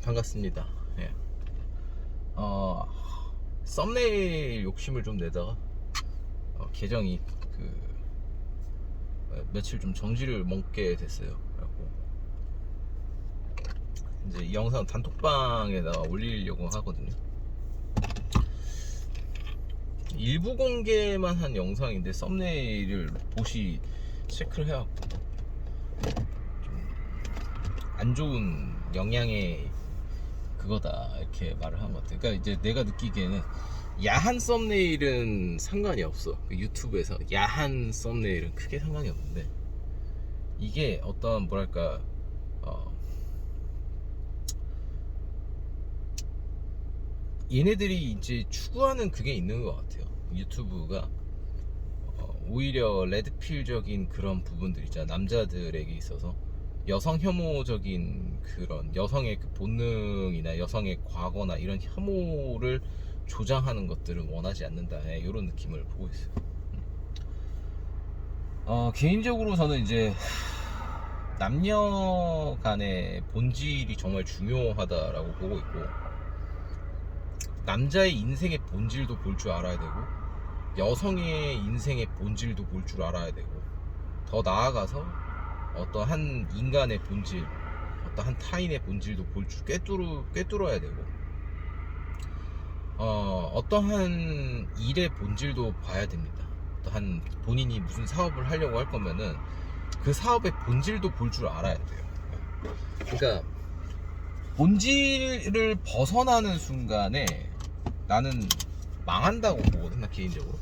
반갑습니다. 예. 썸네일 욕심을 좀 내다가 계정이 며칠 좀 정지를 먹게 됐어요. 그래갖고 이제 이 영상 단톡방에다가 올리려고 하거든요. 일부 공개만 한 영상인데 썸네일을 보시 체크를 해갖고 좀 안 좋은 영향의 그거다 이렇게 말을 한 것 같아. 그러니까 이제 내가 느끼기에는 야한 썸네일은 상관이 없어. 유튜브에서 야한 썸네일은 크게 상관이 없는데 이게 어떤 뭐랄까 얘네들이 이제 추구하는 그게 있는 것 같아요. 유튜브가 오히려 레드필적인 그런 부분들 있잖아. 남자들에게 있어서 여성 혐오적인 그런 여성의 그 본능이나 여성의 과거나 이런 혐오를 조장하는 것들을 원하지 않는다, 이런 느낌을 보고 있어요. 개인적으로 저는 이제 남녀 간의 본질이 정말 중요하다라고 보고 있고, 남자의 인생의 본질도 볼 줄 알아야 되고 여성의 인생의 본질도 볼 줄 알아야 되고, 더 나아가서 어떤 한 인간의 본질, 어떤 한 타인의 본질도 볼 줄 꿰뚫어야 되고, 어떠한 일의 본질도 봐야 됩니다. 어떠한 본인이 무슨 사업을 하려고 할 거면은 그 사업의 본질도 볼 줄 알아야 돼요. 그러니까 본질을 벗어나는 순간에 나는 망한다고 보거든, 나 개인적으로.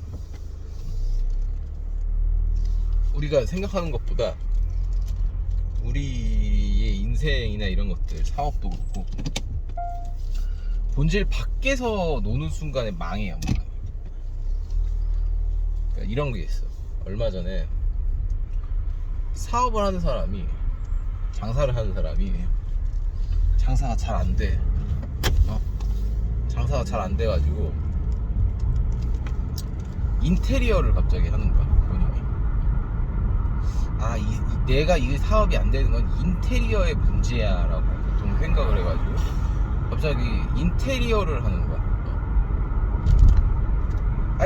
우리가 생각하는 것보다 우리의 인생이나 이런 것들, 사업도 그렇고, 본질 밖에서 노는 순간에 망해요. 그러니까 이런 게 있어. 얼마 전에 사업을 하는 사람이, 장사를 하는 사람이 장사가 잘 안 돼. 장사가 잘 안 돼가지고 인테리어를 갑자기 하는 거야, 본인이. 내가 이 사업이 안 되는 건 인테리어의 문제야 라고 보통 생각을 해가지고 갑자기 인테리어를 하는 거야.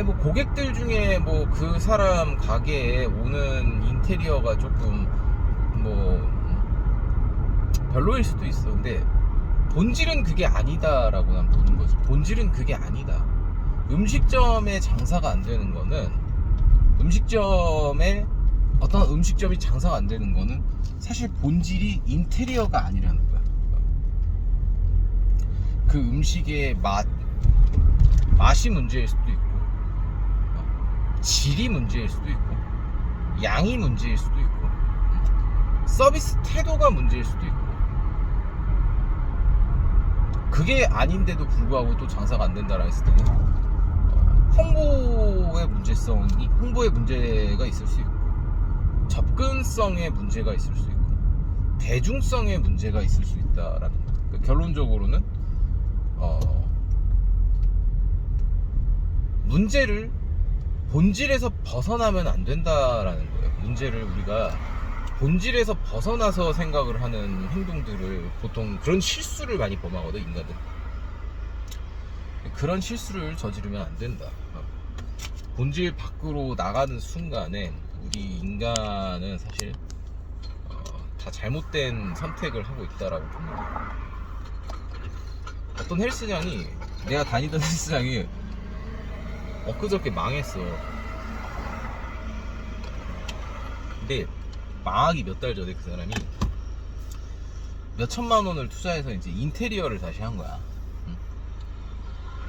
뭐 고객들 중에 뭐 그 사람 가게에 오는 인테리어가 조금 뭐 별로일 수도 있어. 근데 본질은 그게 아니다 라고 난 보는 거지. 본질은 그게 아니다. 음식점에 장사가 안 되는 거는, 어떤 음식점이 장사가 안 되는 거는 사실 본질이 인테리어가 아니라는 거야. 그 음식의 맛이 문제일 수도 있고, 질이 문제일 수도 있고, 양이 문제일 수도 있고, 서비스 태도가 문제일 수도 있고, 그게 아닌데도 불구하고 또 장사가 안 된다라 했을 때는 홍보의 문제가 있을 수 있고, 접근성의 문제가 있을 수 있고, 대중성의 문제가 있을 수 있다라는 거예요. 그러니까 결론적으로는 문제를 본질에서 벗어나면 안 된다라는 거예요. 문제를 우리가 본질에서 벗어나서 생각을 하는 행동들을, 보통 그런 실수를 많이 범하거든, 인간들. 그런 실수를 저지르면 안 된다. 본질 밖으로 나가는 순간에 우리 인간은 사실 다 잘못된 선택을 하고 있다라고 봅니다. 어떤 헬스장이, 내가 다니던 헬스장이 엊그저께 망했어. 근데 망하기 몇 달 전에 그 사람이 몇 천만 원을 투자해서 이제 인테리어를 다시 한 거야.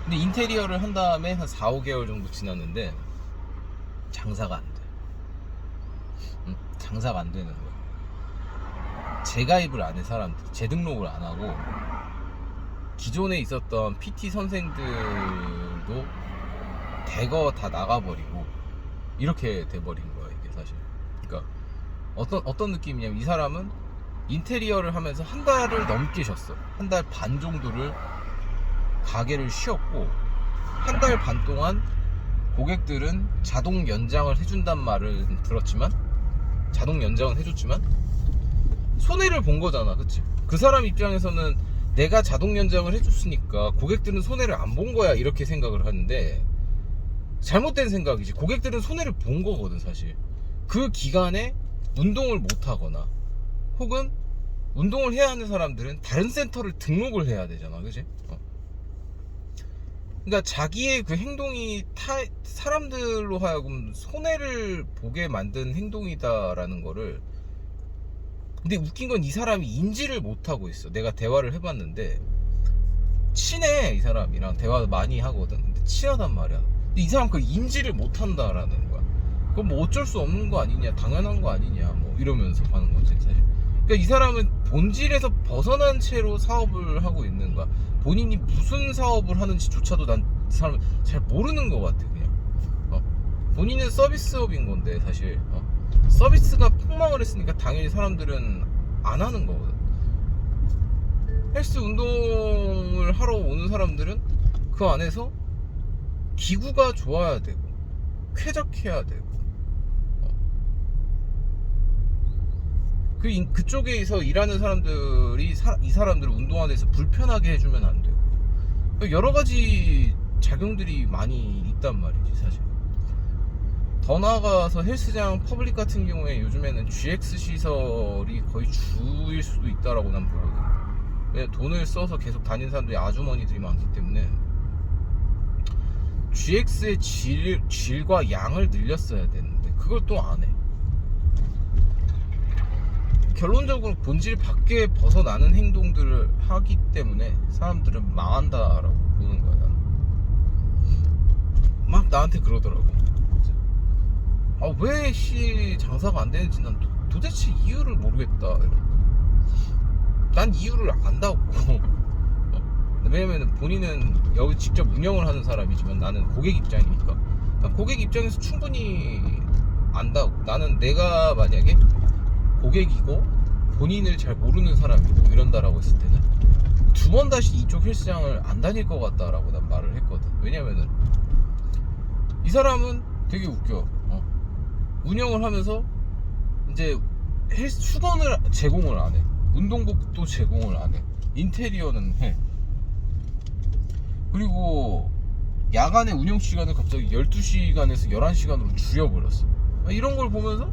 근데 인테리어를 한 다음에 한 4, 5개월 정도 지났는데 장사가 안 돼. 장사가 안 되는 거야. 재가입을 안 해, 사람들. 재등록을 안 하고, 기존에 있었던 PT 선생들도 대거 다 나가버리고, 이렇게 돼버린 거야, 이게 사실. 그러니까 어떤 느낌이냐면, 이 사람은 인테리어를 하면서 한 달을 넘게 쉬었어. 한 달 반 정도를 가게를 쉬었고, 한 달 반 동안 고객들은 자동 연장을 해준단 말을 들었지만, 자동 연장은 해줬지만 손해를 본 거잖아, 그치? 그 사람 입장에서는 내가 자동 연장을 해줬으니까 고객들은 손해를 안 본 거야 이렇게 생각을 하는데 잘못된 생각이지. 고객들은 손해를 본 거거든 사실. 그 기간에 운동을 못 하거나 혹은 운동을 해야 하는 사람들은 다른 센터를 등록을 해야 되잖아, 그지? 그러니까 자기의 그 행동이 사람들로 하여금 손해를 보게 만든 행동이다라는 거를. 근데 웃긴 건 이 사람이 인지를 못하고 있어. 내가 대화를 해봤는데 친해. 이 사람이랑 대화도 많이 하거든. 근데 친하단 말이야. 근데 이 사람 그 인지를 못한다라는 거야. 그럼 뭐 어쩔 수 없는 거 아니냐, 당연한 거 아니냐 뭐 이러면서 하는 거지 사실. 그러니까 이 사람은 본질에서 벗어난 채로 사업을 하고 있는 거야. 본인이 무슨 사업을 하는지조차도 난 이 사람은 잘 모르는 것 같아 그냥. 본인은 서비스업인 건데 사실 서비스가 폭망을 했으니까 당연히 사람들은 안 하는 거거든. 헬스 운동을 하러 오는 사람들은 그 안에서 기구가 좋아야 되고 쾌적해야 되고 그쪽에서 일하는 사람들이 이 사람들을 운동하는 데서 불편하게 해주면 안 되고 여러 가지 작용들이 많이 있단 말이지 사실. 더 나아가서 헬스장 퍼블릭 같은 경우에 요즘에는 GX 시설이 거의 주일 수도 있다라고 난 보거든. 왜냐면 돈을 써서 계속 다니는 사람들이 아주머니들이 많기 때문에 GX의 질과 양을 늘렸어야 되는데 그걸 또 안 해. 결론적으로 본질 밖에 벗어나는 행동들을 하기 때문에 사람들은 망한다라고 보는 거야. 나는. 막 나한테 그러더라고. 왜 장사가 안 되는지 난 도대체 이유를 모르겠다. 난 이유를 안다고. 왜냐면 본인은 여기 직접 운영을 하는 사람이지만 나는 고객 입장이니까 고객 입장에서 충분히 안다고. 나는 내가 만약에 고객이고 본인을 잘 모르는 사람이고 이런다라고 했을 때는 두 번 다시 이쪽 헬스장을 안 다닐 것 같다라고 난 말을 했거든. 왜냐면은 이 사람은 되게 웃겨. 운영을 하면서 이제 헬스 수건을 제공을 안 해. 운동복도 제공을 안 해. 인테리어는 해. 그리고 야간에 운영 시간을 갑자기 12시간에서 11시간으로 줄여버렸어. 이런 걸 보면서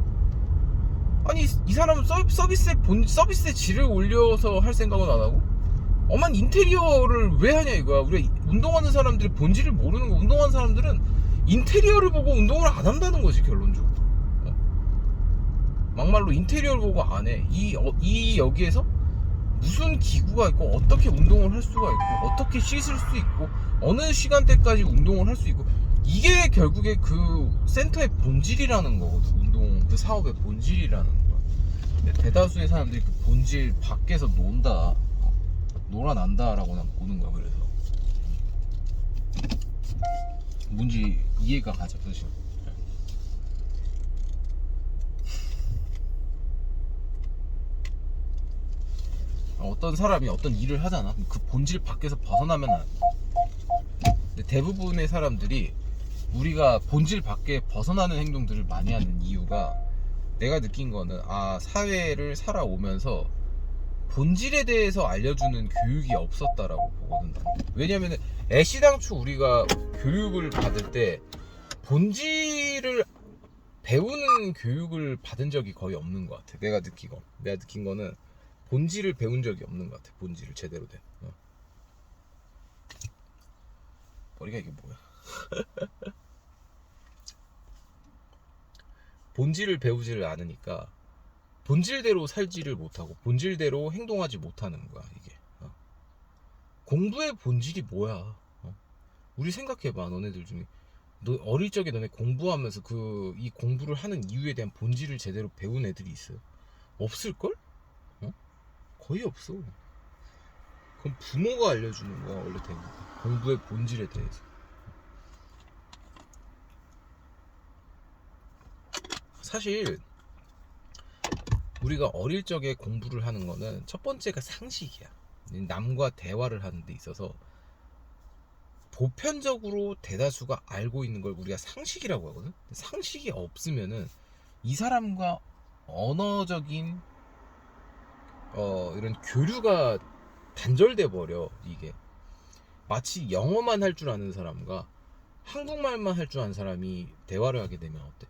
아니 이 사람은 서비스의 질을 올려서 할 생각은 안 하고 엄한 인테리어를 왜 하냐 이거야. 우리가 운동하는 사람들이 본질을 모르는 거. 운동하는 사람들은 인테리어를 보고 운동을 안 한다는 거지 결론적으로. 막말로 인테리어를 보고 안 해. 여기에서 무슨 기구가 있고 어떻게 운동을 할 수가 있고 어떻게 씻을 수 있고 어느 시간대까지 운동을 할 수 있고 이게 결국에 그 센터의 본질이라는 거거든. 운동 그 사업의 본질이라는 거야. 근데 대다수의 사람들이 그 본질 밖에서 놀아난다라고 난 보는 거야. 그래서 뭔지 이해가 가죠 사실. 어떤 사람이 어떤 일을 하잖아. 그 본질 밖에서 벗어나면 안 돼. 근데 대부분의 사람들이 우리가 본질 밖에 벗어나는 행동들을 많이 하는 이유가 내가 느낀 거는 사회를 살아오면서 본질에 대해서 알려주는 교육이 없었다라고 보거든. 왜냐면은 애시당초 우리가 교육을 받을 때 본질을 배우는 교육을 받은 적이 거의 없는 것 같아. 내가 느낀 거는 본질을 배운 적이 없는 것 같아. 본질을 제대로 된. 머리가 이게 뭐야? 본질을 배우지를 않으니까 본질대로 살지를 못하고 본질대로 행동하지 못하는 거야 이게. 공부의 본질이 뭐야? 우리 생각해봐. 너네들 중에 너 어릴 적에 너네 공부하면서 이 공부를 하는 이유에 대한 본질을 제대로 배운 애들이 있어요? 없을걸? 거의 없어. 그건 부모가 알려주는 거야 원래 대부분. 공부의 본질에 대해서. 사실 우리가 어릴 적에 공부를 하는 거는 첫 번째가 상식이야. 남과 대화를 하는 데 있어서 보편적으로 대다수가 알고 있는 걸 우리가 상식이라고 하거든. 상식이 없으면은 이 사람과 언어적인 이런 교류가 단절돼 버려. 이게 마치 영어만 할 줄 아는 사람과 한국말만 할 줄 아는 사람이 대화를 하게 되면 어때?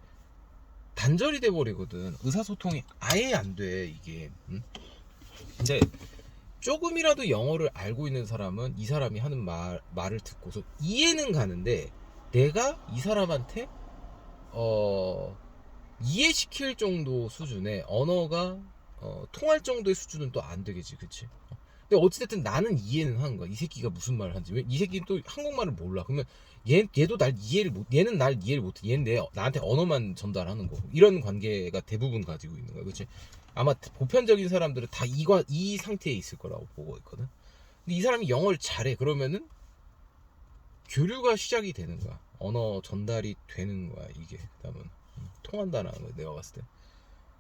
단절이 돼 버리거든. 의사소통이 아예 안 돼, 이게. 응? 근데 조금이라도 영어를 알고 있는 사람은 이 사람이 하는 말을 듣고서 이해는 가는데, 내가 이 사람한테 이해시킬 정도 수준의 언어가 통할 정도의 수준은 또 안 되겠지, 그치? 근데 어찌됐든 나는 이해는 하는 거야. 이 새끼가 무슨 말을 하는지. 왜 이 새끼는 또 한국말을 몰라. 그러면 얘도 날 이해를 못, 얘는 날 이해를 못해. 얘는 나한테 언어만 전달하는 거고. 이런 관계가 대부분 가지고 있는 거야, 그치? 아마 보편적인 사람들은 다 이 상태에 있을 거라고 보고 있거든. 근데 이 사람이 영어를 잘해. 그러면은 교류가 시작이 되는 거야. 언어 전달이 되는 거야, 이게. 그다음은 통한다는 거야, 내가 봤을 때.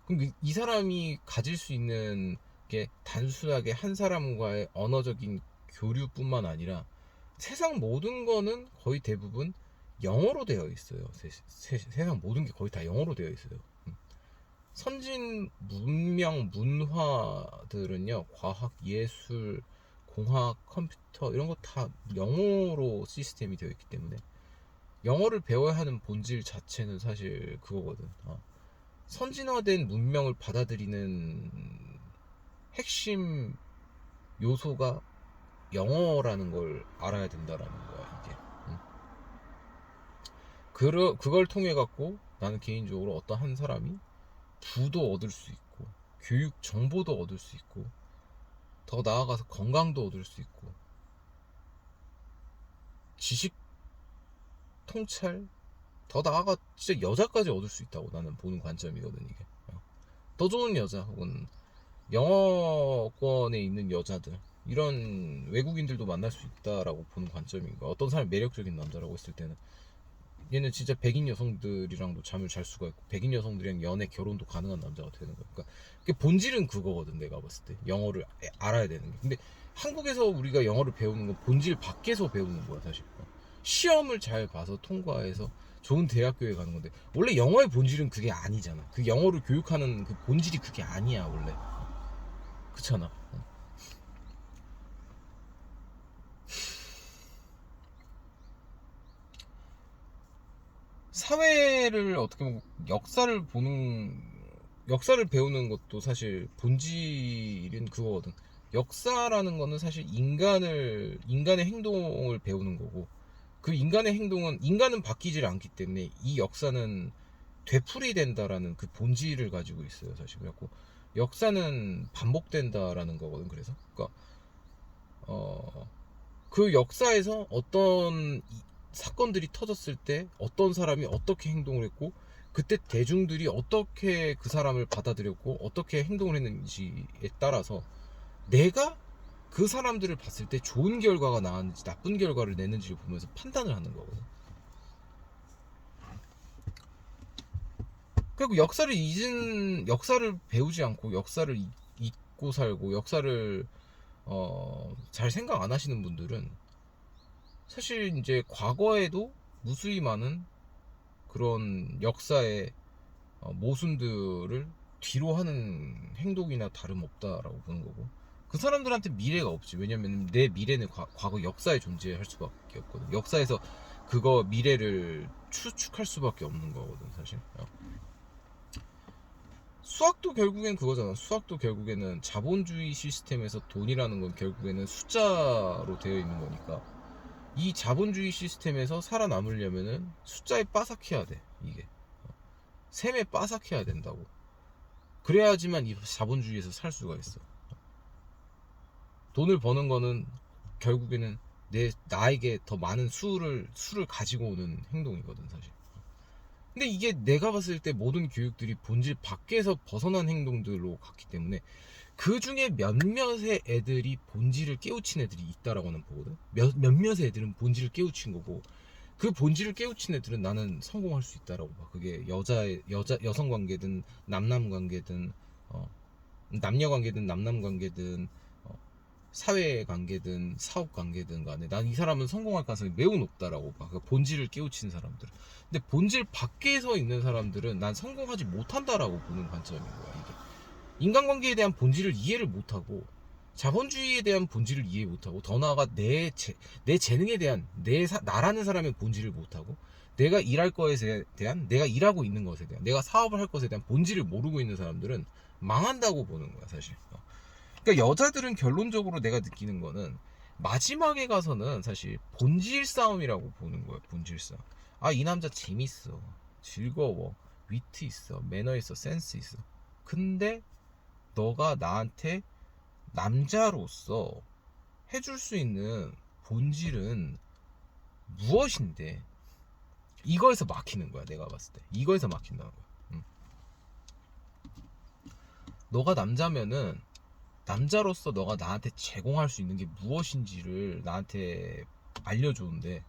그럼 이 사람이 가질 수 있는 게 단순하게 한 사람과의 언어적인 교류뿐만 아니라 세상 모든 거는 거의 대부분 영어로 되어 있어요. 세상 모든 게 거의 다 영어로 되어 있어요. 선진 문명 문화들은요, 과학, 예술, 공학, 컴퓨터 이런 거 다 영어로 시스템이 되어 있기 때문에 영어를 배워야 하는 본질 자체는 사실 그거거든. 선진화된 문명을 받아들이는 핵심 요소가 영어라는 걸 알아야 된다라는 거야, 이게. 그걸 통해 갖고 나는 개인적으로 어떤 한 사람이 부도 얻을 수 있고, 교육 정보도 얻을 수 있고, 더 나아가서 건강도 얻을 수 있고, 지식 통찰, 더 나아가 진짜 여자까지 얻을 수 있다고 나는 보는 관점이거든, 이게. 더 좋은 여자, 혹은 영어권에 있는 여자들, 이런 외국인들도 만날 수 있다라고 보는 관점인 거야. 어떤 사람이 매력적인 남자라고 했을 때는 얘는 진짜 백인 여성들이랑도 잠을 잘 수가 있고, 백인 여성들이랑 연애, 결혼도 가능한 남자가 되는 거야. 그러니까 본질은 그거거든, 내가 봤을 때. 영어를 알아야 되는 게. 근데 한국에서 우리가 영어를 배우는 건 본질 밖에서 배우는 거야, 사실. 시험을 잘 봐서 통과해서 좋은 대학교에 가는 건데, 원래 영어의 본질은 그게 아니잖아. 그 영어를 교육하는 그 본질이 그게 아니야, 원래. 그렇잖아. 사회를 어떻게 보면 역사를 배우는 것도 사실 본질은 그거거든. 역사라는 거는 사실 인간의 행동을 배우는 거고, 그 인간은 바뀌질 않기 때문에 이 역사는 되풀이된다라는 그 본질을 가지고 있어요, 사실. 그래갖고 역사는 반복된다라는 거거든. 그래서 그러니까 그 역사에서 어떤 사건들이 터졌을 때 어떤 사람이 어떻게 행동을 했고, 그때 대중들이 어떻게 그 사람을 받아들였고 어떻게 행동을 했는지에 따라서 내가 그 사람들을 봤을 때 좋은 결과가 나왔는지 나쁜 결과를 냈는지를 보면서 판단을 하는 거거든. 그리고 역사를 배우지 않고 역사를 잊고 살고, 역사를 잘 생각 안 하시는 분들은 사실 이제 과거에도 무수히 많은 그런 역사의 모순들을 뒤로 하는 행동이나 다름없다라고 보는 거고, 그 사람들한테 미래가 없지. 왜냐면 내 미래는 과거 역사에 존재할 수밖에 없거든. 역사에서 그거 미래를 추측할 수밖에 없는 거거든, 사실. 수학도 결국엔 그거잖아. 수학도 결국에는 자본주의 시스템에서 돈이라는 건 결국에는 숫자로 되어 있는 거니까, 이 자본주의 시스템에서 살아남으려면은 숫자에 빠삭해야 돼, 이게. 셈에 빠삭해야 된다고. 그래야지만 이 자본주의에서 살 수가 있어. 돈을 버는 거는 결국에는 나에게 더 많은 수를 가지고 오는 행동이거든, 사실. 근데 이게 내가 봤을 때 모든 교육들이 본질 밖에서 벗어난 행동들로 갔기 때문에 그 중에 몇몇의 애들이 본질을 깨우친 애들이 있다라고는 보거든. 몇몇의 애들은 본질을 깨우친 거고, 그 본질을 깨우친 애들은 나는 성공할 수 있다라고 봐. 그게 여성 관계든 남남 관계든 남녀 관계든 남남 관계든 사회 관계든 사업 관계든 간에 난 이 사람은 성공할 가능성이 매우 높다라고 봐. 그러니까 본질을 깨우친 사람들. 근데 본질 밖에서 있는 사람들은 난 성공하지 못한다라고 보는 관점인 거야, 이게. 인간관계에 대한 본질을 이해를 못하고 자본주의에 대한 본질을 이해 못하고, 더 나아가 내 재능에 대한, 나라는 사람의 본질을 못하고, 내가 일할 것에 대한, 내가 일하고 있는 것에 대한, 내가 사업을 할 것에 대한 본질을 모르고 있는 사람들은 망한다고 보는 거야, 사실. 그러니까 여자들은 결론적으로 내가 느끼는 거는 마지막에 가서는 사실 본질 싸움이라고 보는 거야. 본질 싸움. 아, 이 남자 재밌어, 즐거워, 위트 있어, 매너 있어, 센스 있어. 근데 너가 나한테 남자로서 해줄 수 있는 본질은 무엇인데? 이거에서 막히는 거야. 내가 봤을 때 이거에서 막힌다는 거야. 너가 남자면은 남자로서 너가 나한테 제공할 수 있는 게 무엇인지를 나한테 알려주는데,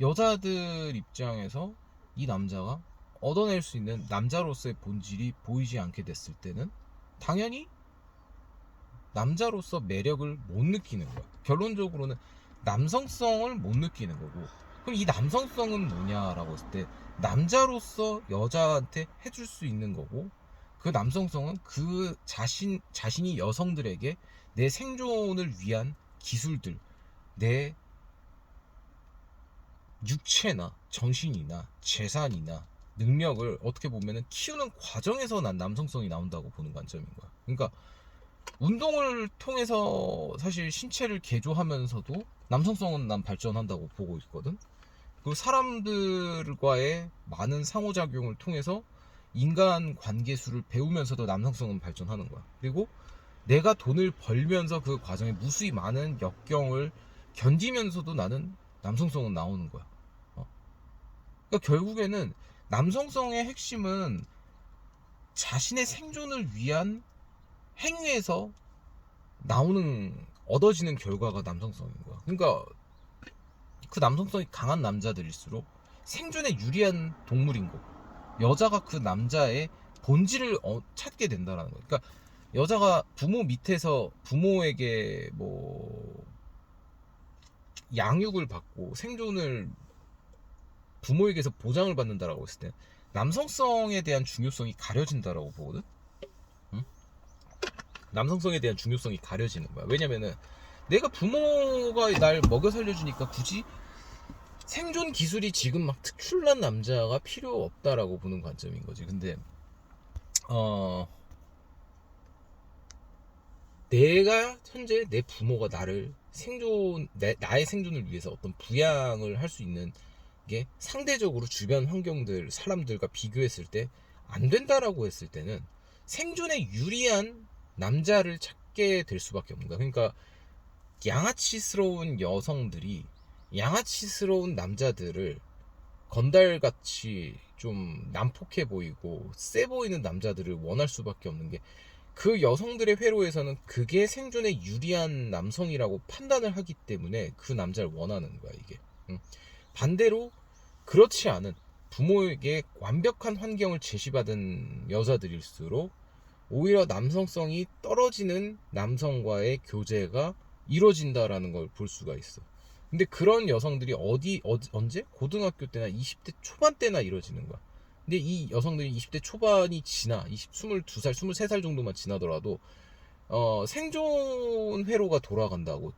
여자들 입장에서 이 남자가 얻어낼 수 있는 남자로서의 본질이 보이지 않게 됐을 때는 당연히 남자로서 매력을 못 느끼는 거야. 결론적으로는 남성성을 못 느끼는 거고, 그럼 이 남성성은 뭐냐라고 했을 때 남자로서 여자한테 해줄 수 있는 거고, 그 남성성은 그 자신이 여성들에게 내 생존을 위한 기술들, 내 육체나 정신이나 재산이나 능력을 어떻게 보면은 키우는 과정에서 난 남성성이 나온다고 보는 관점인 거야. 그러니까 운동을 통해서 사실 신체를 개조하면서도 남성성은 난 발전한다고 보고 있거든. 그리고 사람들과의 많은 상호작용을 통해서 인간 관계수를 배우면서도 남성성은 발전하는 거야. 그리고 내가 돈을 벌면서 그 과정에 무수히 많은 역경을 견디면서도 나는 남성성은 나오는 거야. 그러니까 결국에는 남성성의 핵심은 자신의 생존을 위한 행위에서 얻어지는 결과가 남성성인 거야. 그러니까 그 남성성이 강한 남자들일수록 생존에 유리한 동물인 거고, 여자가 그 남자의 본질을 찾게 된다라는 거야. 그러니까 여자가 부모 밑에서 부모에게 뭐 양육을 받고 생존을 부모에게서 보장을 받는다라고 했을 때 남성성에 대한 중요성이 가려진다라고 보거든. 응? 남성성에 대한 중요성이 가려지는 거야. 왜냐면은 내가 부모가 날 먹여 살려주니까 굳이 생존 기술이 지금 막 특출난 남자가 필요 없다라고 보는 관점인 거지. 근데 내가 현재 내 부모가 나를 나의 생존을 위해서 어떤 부양을 할 수 있는 게 상대적으로 주변 환경들 사람들과 비교했을 때 안 된다라고 했을 때는 생존에 유리한 남자를 찾게 될 수밖에 없는 거야. 그러니까 양아치스러운 여성들이 양아치스러운 남자들을 건달같이 좀 난폭해 보이고 세 보이는 남자들을 원할 수밖에 없는 게, 그 여성들의 회로에서는 그게 생존에 유리한 남성이라고 판단을 하기 때문에 그 남자를 원하는 거야, 이게. 반대로 그렇지 않은 부모에게 완벽한 환경을 제시받은 여자들일수록 오히려 남성성이 떨어지는 남성과의 교제가 이루어진다라는 걸 볼 수가 있어. 근데 그런 여성들이 언제? 고등학교 때나 20대 초반 때나 이루어지는 거야. 근데 이 여성들이 20대 초반이 지나 22살, 23살 정도만 지나더라도 생존 회로가 돌아간다고,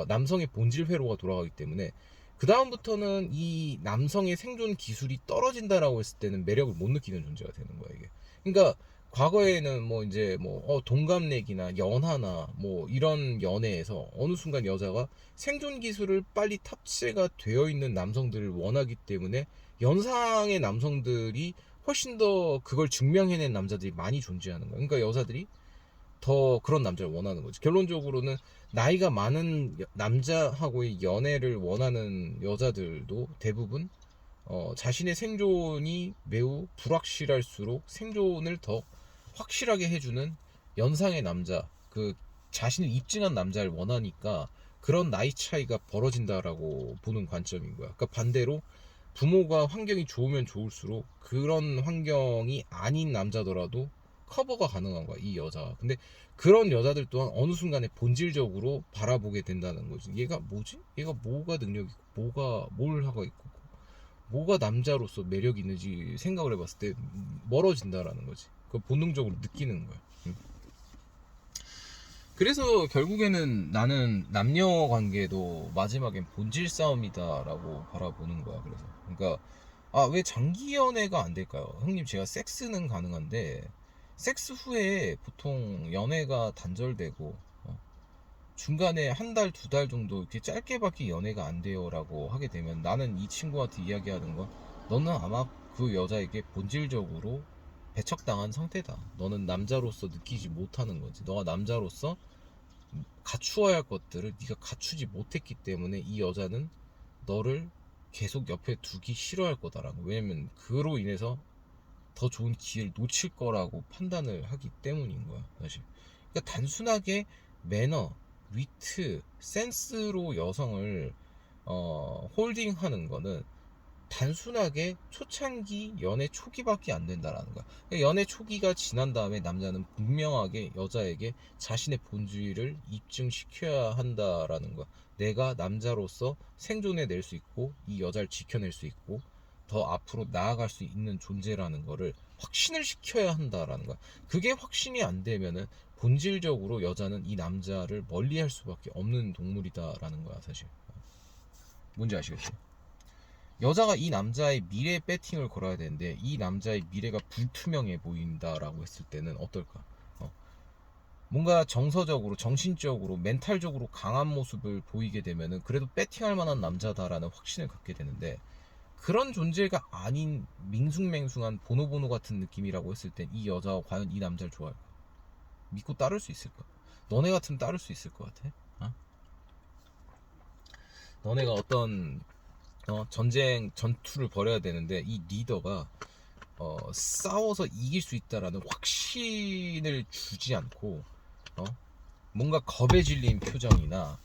남성의 본질 회로가 돌아가기 때문에 그 다음부터는 이 남성의 생존 기술이 떨어진다라고 했을 때는 매력을 못 느끼는 존재가 되는 거야, 이게. 그러니까 과거에는 뭐 이제 뭐 동갑내기나 연하나 뭐 이런 연애에서 어느 순간 여자가 생존 기술을 빨리 탑재가 되어 있는 남성들을 원하기 때문에 연상의 남성들이 훨씬 더 그걸 증명해낸 남자들이 많이 존재하는 거야. 그러니까 여자들이 더 그런 남자를 원하는 거지. 결론적으로는 나이가 많은 남자하고의 연애를 원하는 여자들도 대부분 자신의 생존이 매우 불확실할수록 생존을 더 확실하게 해주는 연상의 남자, 그 자신을 입증한 남자를 원하니까 그런 나이 차이가 벌어진다라고 보는 관점인 거야. 그러니까 반대로 부모가 환경이 좋으면 좋을수록 그런 환경이 아닌 남자더라도 커버가 가능한 거야, 이 여자. 근데 그런 여자들 또한 어느 순간에 본질적으로 바라보게 된다는 거지. 얘가 뭐지? 얘가 뭐가 능력이 있고 뭐가 뭘 하고 있고 뭐가 남자로서 매력이 있는지 생각을 해봤을 때 멀어진다라는 거지. 그 본능적으로 느끼는 거야. 그래서 결국에는 나는 남녀 관계도 마지막엔 본질 싸움이다라고 바라보는 거야. 그래서 그러니까 왜 장기 연애가 안 될까요? 형님, 제가 섹스는 가능한데 섹스 후에 보통 연애가 단절되고 중간에 한 달, 두 달 정도 이렇게 짧게밖에 연애가 안 돼요라고 하게 되면, 나는 이 친구한테 이야기하는 건, 너는 아마 그 여자에게 본질적으로 배척당한 상태다. 너는 남자로서 느끼지 못하는 거지. 너가 남자로서 갖추어야 할 것들을 네가 갖추지 못했기 때문에 이 여자는 너를 계속 옆에 두기 싫어할 거다라고. 왜냐면 그로 인해서 더 좋은 기회를 놓칠 거라고 판단을 하기 때문인 거야, 사실. 그러니까 단순하게 매너, 위트, 센스로 여성을 홀딩하는 거는 단순하게 초창기 연애 초기밖에 안 된다라는 거야. 그러니까 연애 초기가 지난 다음에 남자는 분명하게 여자에게 자신의 본질을 입증시켜야 한다라는 거야. 내가 남자로서 생존해낼 수 있고 이 여자를 지켜낼 수 있고 더 앞으로 나아갈 수 있는 존재라는 거를 확신을 시켜야 한다라는 거야. 그게 확신이 안 되면은 본질적으로 여자는 이 남자를 멀리할 수밖에 없는 동물이다라는 거야, 사실. 뭔지 아시겠지? 여자가 이 남자의 미래 배팅을 걸어야 되는데 이 남자의 미래가 불투명해 보인다라고 했을 때는 어떨까? 뭔가 정서적으로, 정신적으로, 멘탈적으로 강한 모습을 보이게 되면은 그래도 배팅할 만한 남자다라는 확신을 갖게 되는데, 그런 존재가 아닌 밍숭맹숭한 보노보노 같은 느낌이라고 했을 땐 이 여자가 과연 이 남자를 좋아할까? 믿고 따를 수 있을까? 너네 같으면 따를 수 있을 것 같아? 너네가 어떤 전쟁 전투를 벌여야 되는데 이 리더가 싸워서 이길 수 있다라는 확신을 주지 않고 뭔가 겁에 질린 표정이나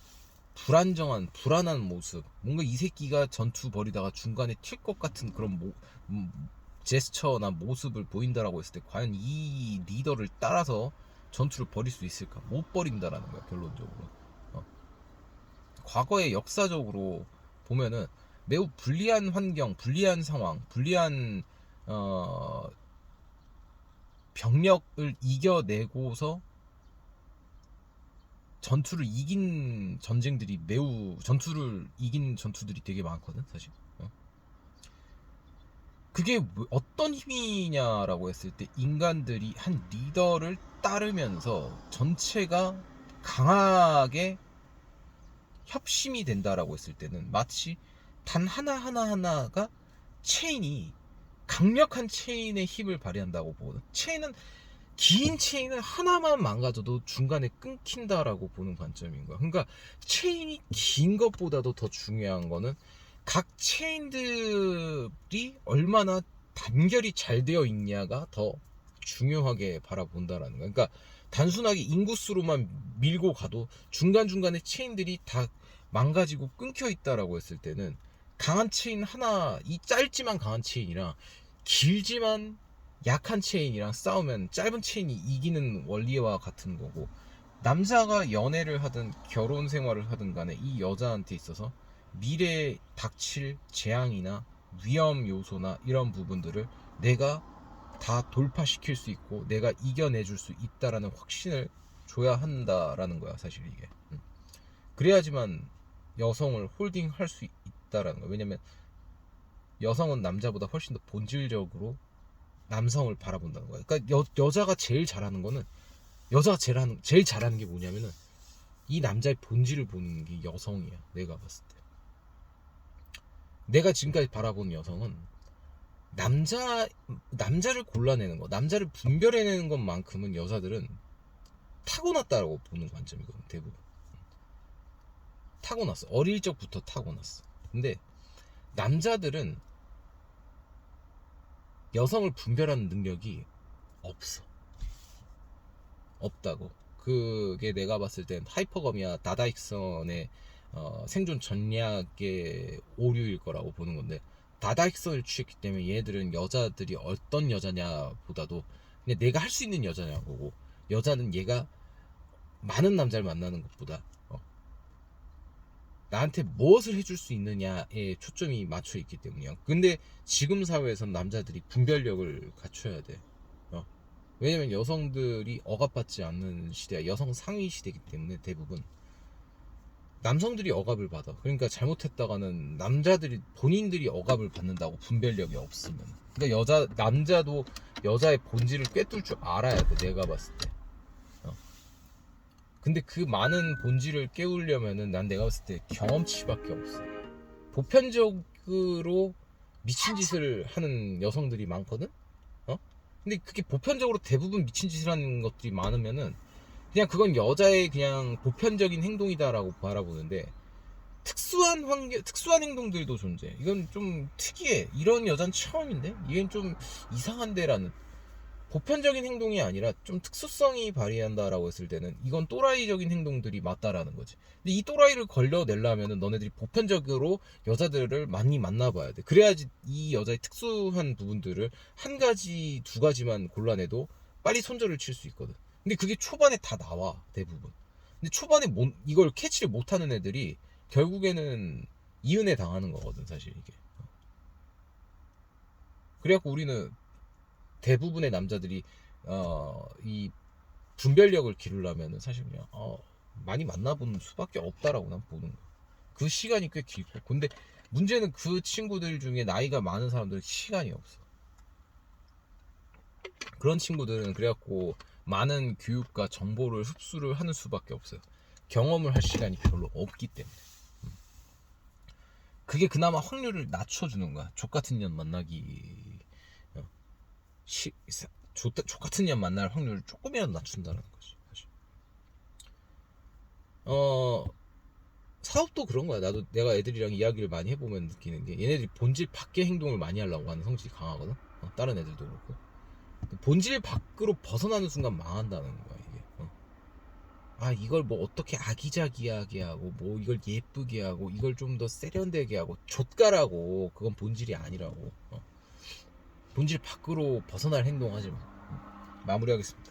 불안한 모습, 뭔가 이 새끼가 전투 벌이다가 중간에 튈 것 같은 그런 제스처나 모습을 보인다라고 했을 때 과연 이 리더를 따라서 전투를 벌일 수 있을까? 못 벌인다라는 거야, 결론적으로. 과거의 역사적으로 보면은 매우 불리한 환경, 불리한 상황, 불리한 병력을 이겨내고서 전투를 이긴 전투들이 되게 많거든, 사실. 그게 어떤 힘이냐라고 했을 때, 인간들이 한 리더를 따르면서 전체가 강하게 협심이 된다라고 했을 때는 마치 단 하나가 체인이, 강력한 체인의 힘을 발휘한다고 보거든. 긴 체인은 하나만 망가져도 중간에 끊긴다라고 보는 관점인 거야. 그러니까 체인이 긴 것보다도 더 중요한 거는 각 체인들이 얼마나 단결이 잘 되어 있냐가 더 중요하게 바라본다라는 거야. 그러니까 단순하게 인구수로만 밀고 가도 중간중간에 체인들이 다 망가지고 끊겨 있다라고 했을 때는, 강한 체인 하나, 이 짧지만 강한 체인이랑 길지만 약한 체인이랑 싸우면 짧은 체인이 이기는 원리와 같은 거고, 남자가 연애를 하든 결혼 생활을 하든 간에 이 여자한테 있어서 미래에 닥칠 재앙이나 위험 요소나 이런 부분들을 내가 다 돌파시킬 수 있고 내가 이겨내줄 수 있다라는 확신을 줘야 한다라는 거야, 사실 이게. 그래야지만 여성을 홀딩할 수 있다라는 거야. 왜냐면 여성은 남자보다 훨씬 더 본질적으로 남성을 바라본다는 거야. 그러니까 여자가 제일 잘하는 거는, 여자가 제일 잘하는 게 뭐냐면은 이 남자의 본질을 보는 게 여성이야, 내가 봤을 때. 내가 지금까지 바라본 여성은 남자를 골라내는 거, 남자를 분별해내는 것만큼은 여자들은 타고났다라고 보는 관점이거든, 대부분. 타고났어. 어릴 적부터 타고났어. 근데 남자들은 여성을 분별하는 능력이 없다고. 그게 내가 봤을 땐 하이퍼검이야 다다익선의 생존 전략의 오류일 거라고 보는 건데, 다다익선을 취했기 때문에 얘들은 여자들이 어떤 여자냐 보다도 그냥 내가 할 수 있는 여자냐 보고, 여자는 얘가 많은 남자를 만나는 것보다 나한테 무엇을 해줄 수 있느냐에 초점이 맞춰 있기 때문이야. 근데 지금 사회에선 남자들이 분별력을 갖춰야 돼. 왜냐면 여성들이 억압받지 않는 시대야. 여성 상위 시대이기 때문에 대부분 남성들이 억압을 받아. 그러니까 잘못했다가는 남자들이 본인들이 억압을 받는다고, 분별력이 없으면. 그러니까 남자도 여자의 본질을 꿰뚫 줄 알아야 돼, 내가 봤을 때. 근데 그 많은 본질을 깨우려면은 난 내가 봤을 때 경험치밖에 없어. 보편적으로 미친 짓을 하는 여성들이 많거든? 근데 그게 보편적으로 대부분 미친 짓을 하는 것들이 많으면은 그냥 그건 여자의 그냥 보편적인 행동이다라고 바라보는데, 특수한 행동들도 존재해. 이건 좀 특이해. 이런 여자는 처음인데? 얘는 좀 이상한데라는. 보편적인 행동이 아니라 좀 특수성이 발휘한다라고 했을 때는 이건 또라이적인 행동들이 맞다라는 거지. 근데 이 또라이를 걸려내려면은 너네들이 보편적으로 여자들을 많이 만나봐야 돼. 그래야지 이 여자의 특수한 부분들을 한 가지, 두 가지만 골라내도 빨리 손절을 칠 수 있거든. 근데 그게 초반에 다 나와, 대부분. 근데 초반에 이걸 캐치를 못하는 애들이 결국에는 이은혜 당하는 거거든, 사실 이게. 그래갖고 우리는 대부분의 남자들이 이 분별력을 기르려면 사실 그냥 많이 만나보는 수밖에 없다라고 난 보는 거야. 그 시간이 꽤 길고. 근데 문제는 그 친구들 중에 나이가 많은 사람들은 시간이 없어. 그런 친구들은 그래갖고 많은 교육과 정보를 흡수를 하는 수밖에 없어요. 경험을 할 시간이 별로 없기 때문에. 그게 그나마 확률을 낮춰주는 거야. 족같은 년 만나기 족같은 년 만날 확률을 조금이라도 낮춘다는 거지, 사실. 사업도 그런 거야. 내가 애들이랑 이야기를 많이 해보면 느끼는 게, 얘네들이 본질 밖의 행동을 많이 하려고 하는 성질이 강하거든. 다른 애들도 그렇고. 본질 밖으로 벗어나는 순간 망한다는 거야, 이게. 이걸 뭐 어떻게 아기자기하게 하고, 뭐 이걸 예쁘게 하고, 이걸 좀 더 세련되게 하고, 좆가라고. 그건 본질이 아니라고. 본질 밖으로 벗어날 행동하지 마. 마무리하겠습니다.